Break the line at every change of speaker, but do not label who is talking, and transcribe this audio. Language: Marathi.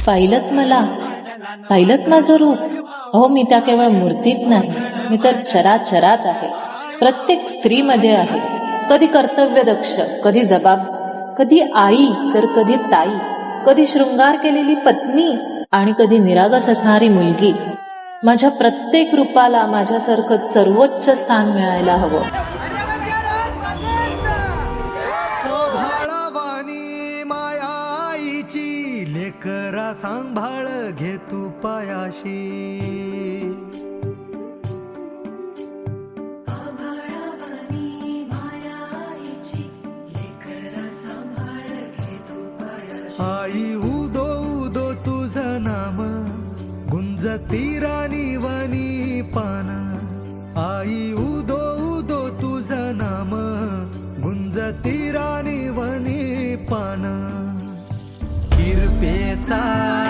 पाहिलत मला, पाहिलत माझं रूप. अहो मी त्या केवळ मूर्तीत नाही, मी तर चराचरात आहे. प्रत्येक स्त्रीमध्ये आहे. कधी कर्तव्यदक्ष, कधी कधी आई तर कधी ताई, कधी शृंगार केलेली पत्नी आणि कधी निरागस असणारी मुलगी. माझ्या प्रत्येक रूपाला माझ्यासारखं सर्वोच्च स्थान मिळायला हवं.
लेकरा सांभाळ घे तू पायाशी. आई उदो उदो तुझं नाम गुंजती राणी वनी पान. आई उदो उदो तुझं नाम गुंजती राणी वनी पान. किरपेचा